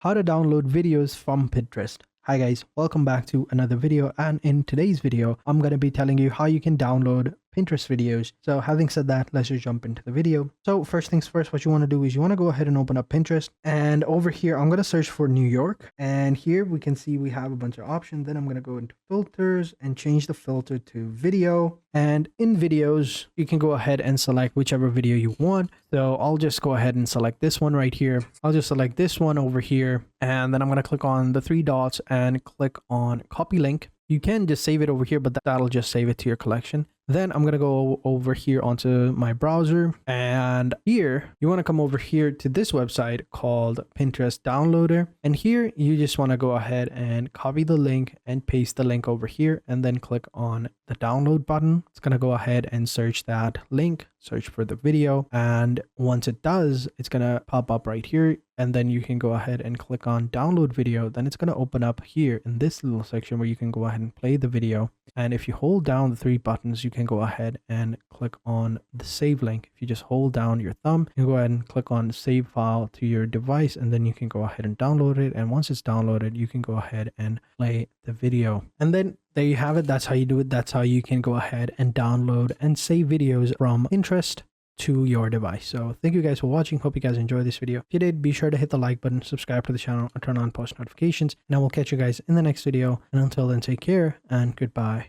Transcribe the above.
how to download videos from Pinterest. Hi guys, welcome back to another video, and in today's video I'm going to be telling you how you can download Pinterest videos. So having said that, let's just jump into the video. So first things first, what you want to do is you want to go ahead and open up Pinterest, and over here I'm going to search for New York, and here we can see we have a bunch of options. Then I'm going to go into filters and change the filter to video, and in videos you can go ahead and select whichever video you want. So I'll just go ahead and select this one right here. I'll just select this one over here, and then I'm going to click on the three dots and click on copy link. You can just save it over here, but that'll just save it to your collection. Then I'm going to go over here onto my browser, and here you want to come over here to this website called Pinterest Downloader. And here you just want to go ahead and copy the link and paste the link over here, and then click on the download button. It's going to go ahead and search that link, search for the video. And once it does, it's going to pop up right here. And then you can go ahead and click on download video. Then it's going to open up here in this little section where you can go ahead and play the video. And if you hold down the three buttons, you can go ahead and click on the save link. If you just hold down your thumb, you go ahead and click on save file to your device, and then you can go ahead and download it. And once it's downloaded, you can go ahead and play the video. And then there you have it. That's how you do it. That's how you can go ahead and download and save videos from Pinterest to your device. So thank you guys for watching. Hope you guys enjoyed this video. If you did, be sure to hit the like button, subscribe to the channel, and turn on post notifications. And I will catch you guys in the next video. And until then, take care and goodbye.